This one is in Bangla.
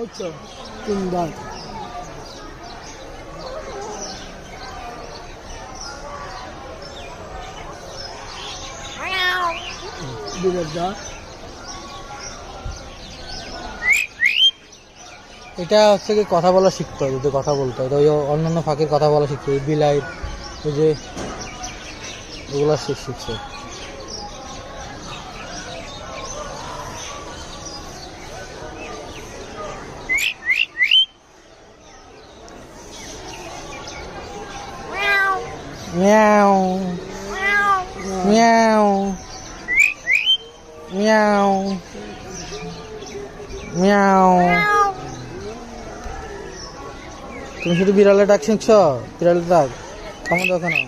বুঝছো? 3 বার। এটা হচ্ছে কি কথা বলা শিখতে হয়, যদি কথা বলতে হয়, ওই অন্যান্য ফাঁকের কথা বলা শিখতে হয়, বিলাই ওই যে ওগুলো শিখছে। মিয়াও মিয়াও মিয়াও মিয়াও। তুমি শুধু বিড়ালে ডাক শিখছ? বিড়ালে ডাক কেমন দেখো না?